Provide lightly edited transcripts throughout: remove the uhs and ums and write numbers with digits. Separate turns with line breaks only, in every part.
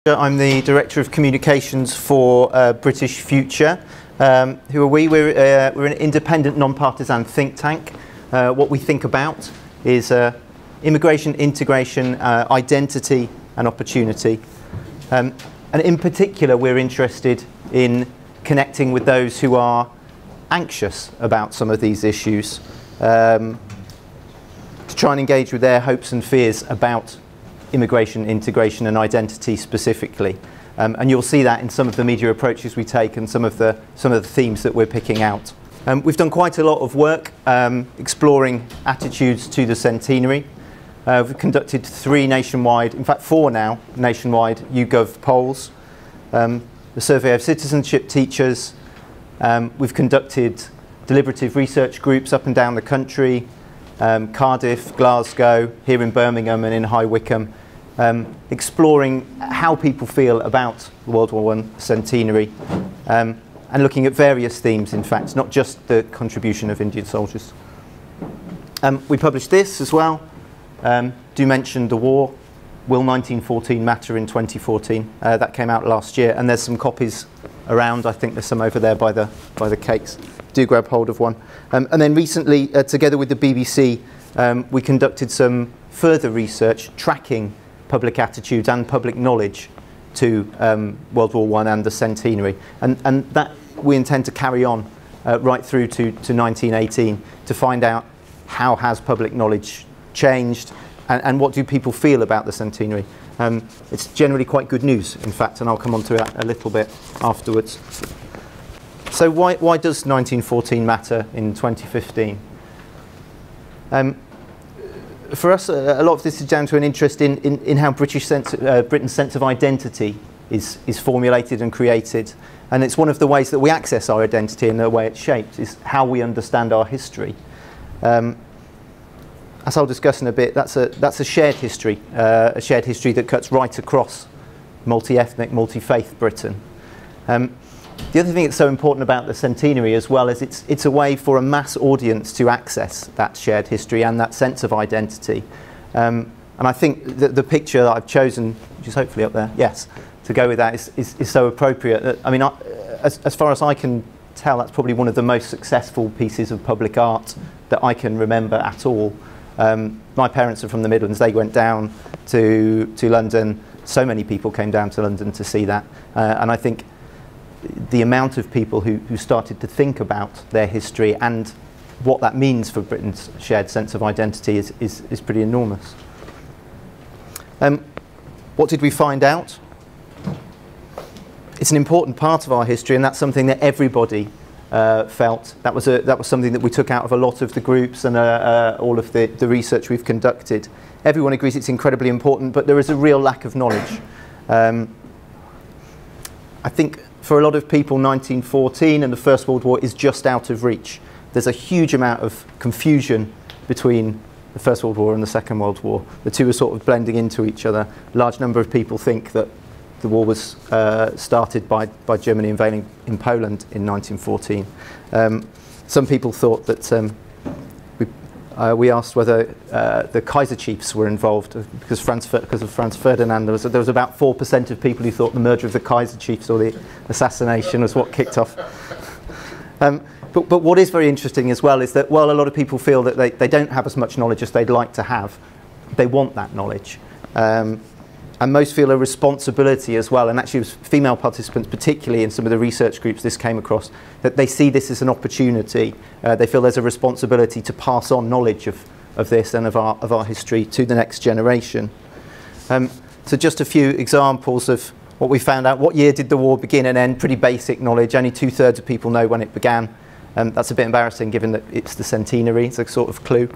I'm the Director of Communications for British Future. Who are we? We're an independent, non-partisan think tank. What we think about is immigration, integration, identity and opportunity. And in particular, we're interested in connecting with those who are anxious about some of these issues, to try and engage with their hopes and fears about immigration, integration and identity specifically. And you'll see that in some of the media approaches we take and some of the themes that we're picking out. We've done quite a lot of work exploring attitudes to the centenary. We've conducted 3 nationwide, in fact 4 now, nationwide YouGov polls. The survey of citizenship teachers. We've conducted deliberative research groups up and down the country, Cardiff, Glasgow, here in Birmingham and in High Wycombe, exploring how people feel about the World War I centenary, and looking at various themes, in fact, not just the contribution of Indian soldiers. We published this as well, do mention the war, Will 1914 Matter in 2014, that came out last year, and there's some copies around. I think there's some over there by the cakes. Do grab hold of one. And then recently, together with the BBC, we conducted some further research tracking public attitudes and public knowledge to World War I and the centenary. And that we intend to carry on right through to 1918 to find out how has public knowledge changed and what do people feel about the centenary. It's generally quite good news, in fact, and I'll come on to that a little bit afterwards. So why does 1914 matter in 2015? For us, a lot of this is down to an interest in how Britain's sense of identity is formulated and created. And it's one of the ways that we access our identity and the way it's shaped is how we understand our history. As I'll discuss in a bit, that's a shared history that cuts right across multi-ethnic, multi-faith Britain. The other thing that's so important about the centenary as well is it's a way for a mass audience to access that shared history and that sense of identity. And I think that the picture that I've chosen, which is hopefully up there, yes, to go with that is so appropriate. I mean, as far as I can tell, that's probably one of the most successful pieces of public art that I can remember at all. My parents are from the Midlands. They went down to London. So many people came down to London to see that. And I think the amount of people who started to think about their history and what that means for Britain's shared sense of identity is pretty enormous. What did we find out? It's an important part of our history, and that's something that everybody felt. That was something that we took out of a lot of the groups and all of the research we've conducted. Everyone agrees it's incredibly important, but there is a real lack of knowledge. I think for a lot of people, 1914 and the First World War is just out of reach. There's a huge amount of confusion between the First World War and the Second World War. The two are sort of blending into each other. A large number of people think that the war was started by Germany invading in Poland in 1914. Some people thought that we asked whether the Kaiser chiefs were involved because of Franz Ferdinand. There was about 4% of people who thought the murder of the Kaiser chiefs or the assassination was what kicked off. But what is very interesting as well is that while a lot of people feel that they don't have as much knowledge as they'd like to have, they want that knowledge. And most feel a responsibility as well, and actually it was female participants, particularly in some of the research groups this came across, that they see this as an opportunity. They feel there's a responsibility to pass on knowledge of this and of our history to the next generation. So just a few examples of what we found out. What year did the war begin and end? Pretty basic knowledge. Only 2/3 of people know when it began. That's a bit embarrassing given that it's the centenary. It's a sort of clue.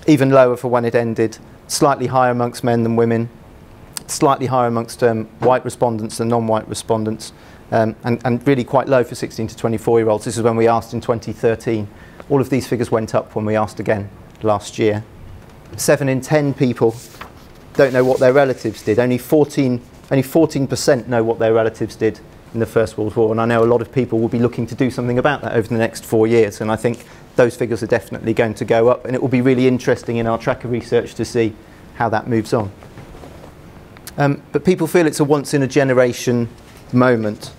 Even lower for when it ended. Slightly higher amongst men than women, slightly higher amongst white respondents than non-white respondents, and really quite low for 16 to 24-year-olds. This is when we asked in 2013. All of these figures went up when we asked again last year. 7 in 10 people don't know what their relatives did. Only 14% know what their relatives did in the First World War, and I know a lot of people will be looking to do something about that over the next 4 years, and I think those figures are definitely going to go up, and it will be really interesting in our tracker research to see how that moves on. But people feel it's a once-in-a-generation moment.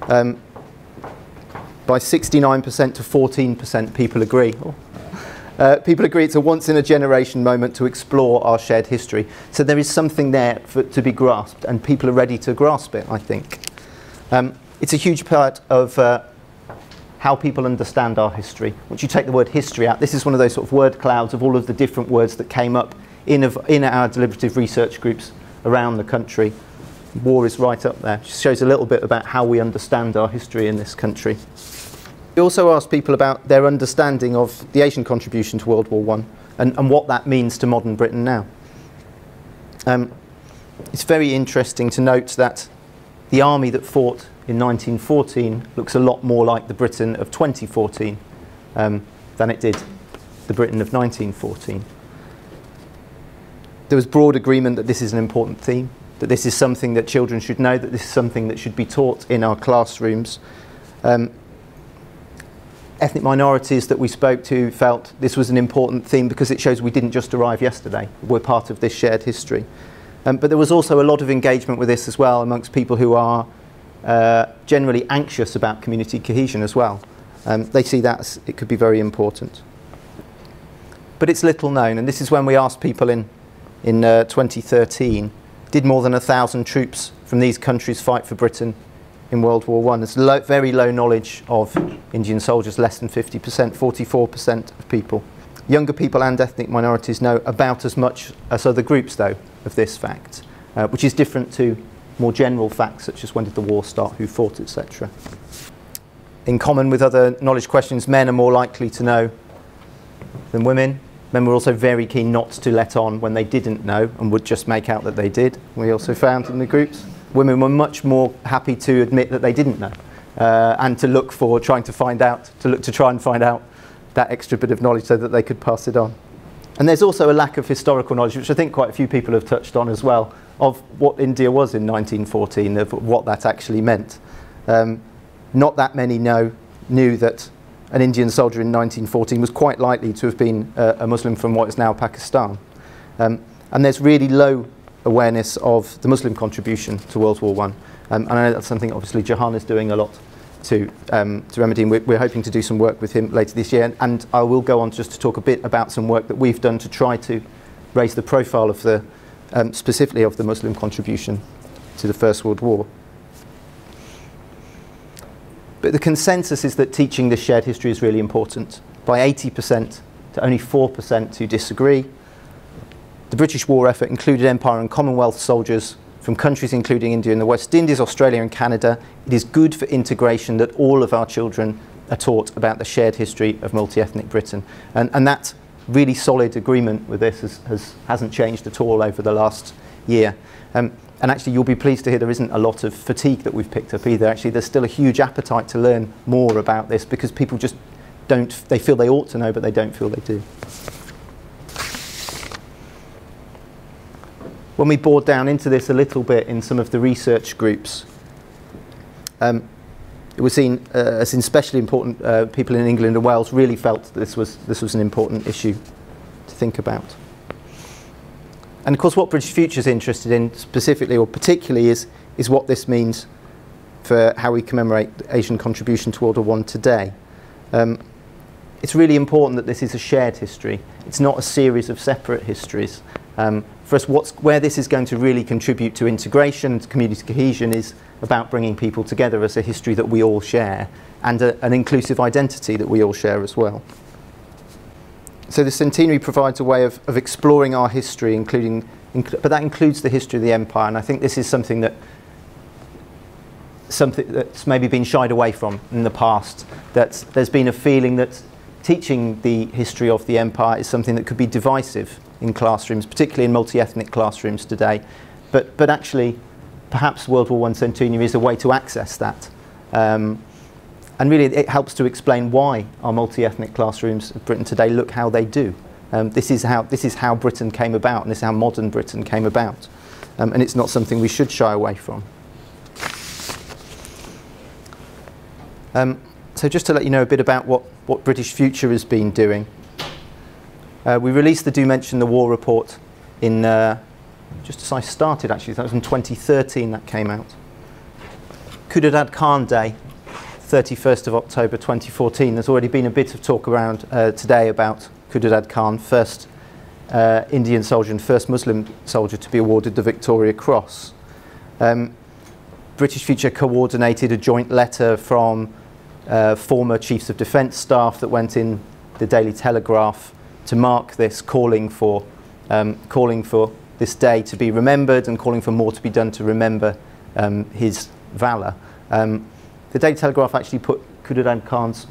By 69% to 14%, people agree. People agree it's a once-in-a-generation moment to explore our shared history. So there is something there to be grasped, and people are ready to grasp it, I think. It's a huge part of how people understand our history. Once you take the word history out, this is one of those sort of word clouds of all of the different words that came up in our deliberative research groups around the country. War is right up there. It just shows a little bit about how we understand our history in this country. We also asked people about their understanding of the Asian contribution to World War I and what that means to modern Britain now. It's very interesting to note that the army that fought in 1914 looks a lot more like the Britain of 2014 than it did the Britain of 1914. There was broad agreement that this is an important theme, that this is something that children should know, that this is something that should be taught in our classrooms. Ethnic minorities that we spoke to felt this was an important theme because it shows we didn't just arrive yesterday, we're part of this shared history. But there was also a lot of engagement with this as well amongst people who are generally anxious about community cohesion as well. They see that as it could be very important. But it's little known, and this is when we asked people in 2013, did more than 1,000 troops from these countries fight for Britain in World War I? There's very low knowledge of Indian soldiers, less than 50%, 44% of people. Younger people and ethnic minorities know about as much as other groups, though, of this fact, which is different to more general facts, such as when did the war start, who fought, etc. In common with other knowledge questions, men are more likely to know than women. Men were also very keen not to let on when they didn't know and would just make out that they did. We also found in the groups. Women were much more happy to admit that they didn't know and to look for try and find out that extra bit of knowledge so that they could pass it on. And there's also a lack of historical knowledge, which I think quite a few people have touched on as well, of what India was in 1914, of what that actually meant. Not that many knew that an Indian soldier in 1914 was quite likely to have been a Muslim from what is now Pakistan. And there's really low awareness of the Muslim contribution to World War I. And I know that's something obviously Jahan is doing a lot to remedy, and we're hoping to do some work with him later this year. And I will go on just to talk a bit about some work that we've done to try to raise the profile of the, specifically of the Muslim contribution to the First World War. But the consensus is that teaching this shared history is really important. By 80% to only 4% who disagree. The British war effort included Empire and Commonwealth soldiers from countries including India and the West Indies, Australia and Canada. It is good for integration that all of our children are taught about the shared history of multi-ethnic Britain. And that really solid agreement with this hasn't changed at all over the last year. And actually you'll be pleased to hear there isn't a lot of fatigue that we've picked up either. Actually there's still a huge appetite to learn more about this because people just they feel they ought to know but they don't feel they do. When we bored down into this a little bit in some of the research groups, it was seen as especially important. People in England and Wales really felt that this was an important issue to think about. And of course what British Future is interested in specifically or particularly is what this means for how we commemorate Asian contribution to World War I today. It's really important that this is a shared history. It's not a series of separate histories. For us, where this is going to really contribute to integration and to community cohesion is about bringing people together as a history that we all share and an inclusive identity that we all share as well. So the centenary provides a way of exploring our history, but that includes the history of the empire, and I think this is something that's maybe been shied away from in the past, that there's been a feeling that teaching the history of the empire is something that could be divisive in classrooms, particularly in multi-ethnic classrooms today. But actually, perhaps World War I centenary is a way to access that. And really it helps to explain why our multi-ethnic classrooms of Britain today look how they do. This is how Britain came about, and this is how modern Britain came about. And it's not something we should shy away from. So just to let you know a bit about what British Future has been doing. We released the Do Mention the War report in just as I started actually, that was in 2013 that came out. Khuddadad Khan Day, 31st of October 2014. There's already been a bit of talk around today about Khuddadad Khan, first Indian soldier and first Muslim soldier to be awarded the Victoria Cross. British Future coordinated a joint letter from former Chiefs of Defence staff that went in the Daily Telegraph to mark this, calling for this day to be remembered and calling for more to be done to remember his valour. The Daily Telegraph actually put Khuddadad Khan's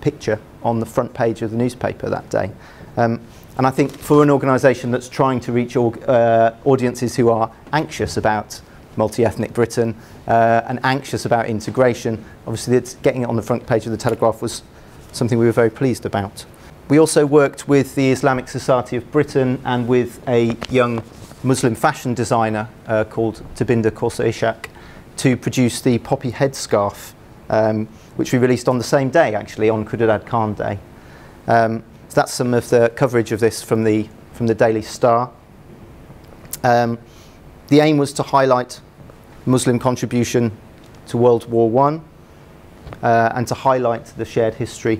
picture on the front page of the newspaper that day. And I think for an organisation that's trying to reach audiences who are anxious about multi-ethnic Britain and anxious about integration, obviously it's getting it on the front page of the Telegraph was something we were very pleased about. We also worked with the Islamic Society of Britain and with a young Muslim fashion designer called Tabinder Kaur to produce the poppy headscarf, which we released on the same day, actually, on Khuddadad Khan Day. So that's some of the coverage of this from the Daily Star. The aim was to highlight Muslim contribution to World War I and to highlight the shared history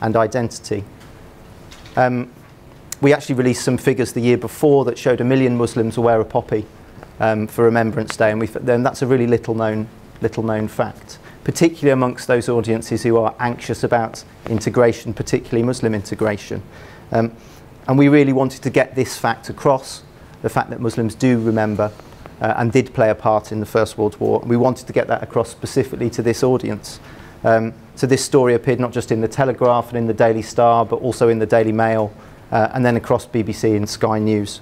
and identity. We actually released some figures the year before that showed 1 million Muslims will wear a poppy for Remembrance Day, and then that's a really little known fact, particularly amongst those audiences who are anxious about integration, particularly Muslim integration. And we really wanted to get this fact across, the fact that Muslims do remember and did play a part in the First World War. We wanted to get that across specifically to this audience. So this story appeared not just in the Telegraph and in the Daily Star, but also in the Daily Mail, and then across BBC and Sky News.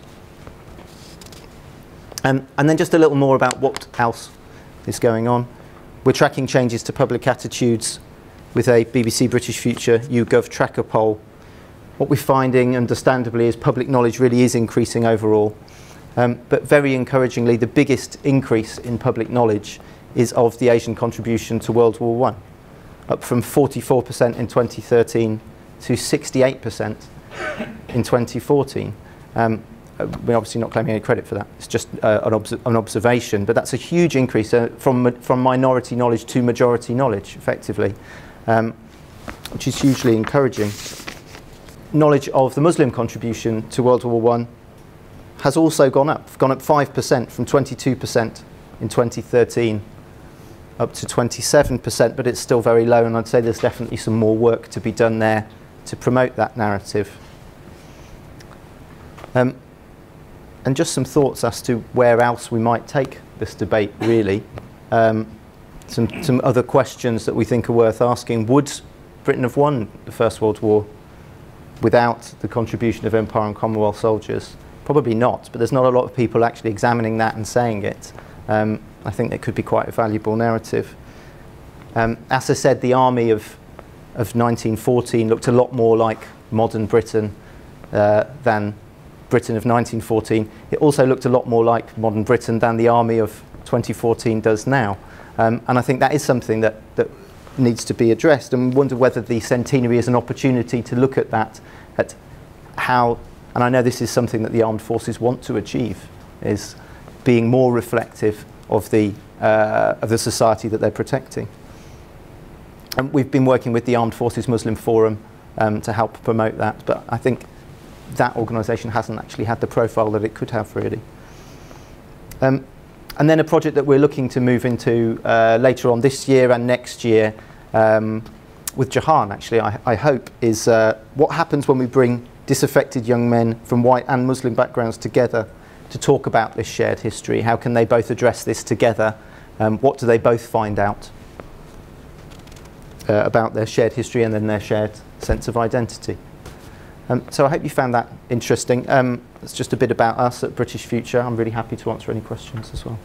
And then just a little more about what else is going on. We're tracking changes to public attitudes with a BBC British Future YouGov tracker poll. What we're finding, understandably, is public knowledge really is increasing overall. But very encouragingly, the biggest increase in public knowledge is of the Asian contribution to World War I, up from 44% in 2013 to 68% in 2014. We're obviously not claiming any credit for that. It's just an observation, but that's a huge increase from minority knowledge to majority knowledge, effectively, which is hugely encouraging. Knowledge of the Muslim contribution to World War I has also gone up 5% from 22% in 2013 up to 27%, but it's still very low, and I'd say there's definitely some more work to be done there to promote that narrative. And just some thoughts as to where else we might take this debate, really. Some other questions that we think are worth asking. Would Britain have won the First World War without the contribution of Empire and Commonwealth soldiers? Probably not, but there's not a lot of people actually examining that and saying it. I think it could be quite a valuable narrative. As I said, the army of 1914 looked a lot more like modern Britain than Britain of 1914. It also looked a lot more like modern Britain than the army of 2014 does now. And I think that is something that needs to be addressed, and we wonder whether the centenary is an opportunity to look at that, at how, and I know this is something that the armed forces want to achieve, is being more reflective of the society that they're protecting. And we've been working with the Armed Forces Muslim Forum to help promote that, but I think that organisation hasn't actually had the profile that it could have, really. And then a project that we're looking to move into later on this year and next year with Jahan, actually, I hope, is what happens when we bring disaffected young men from white and Muslim backgrounds together to talk about this shared history. How can they both address this together? What do they both find out about their shared history and then their shared sense of identity? So I hope you found that interesting. It's just a bit about us at British Future. I'm really happy to answer any questions as well.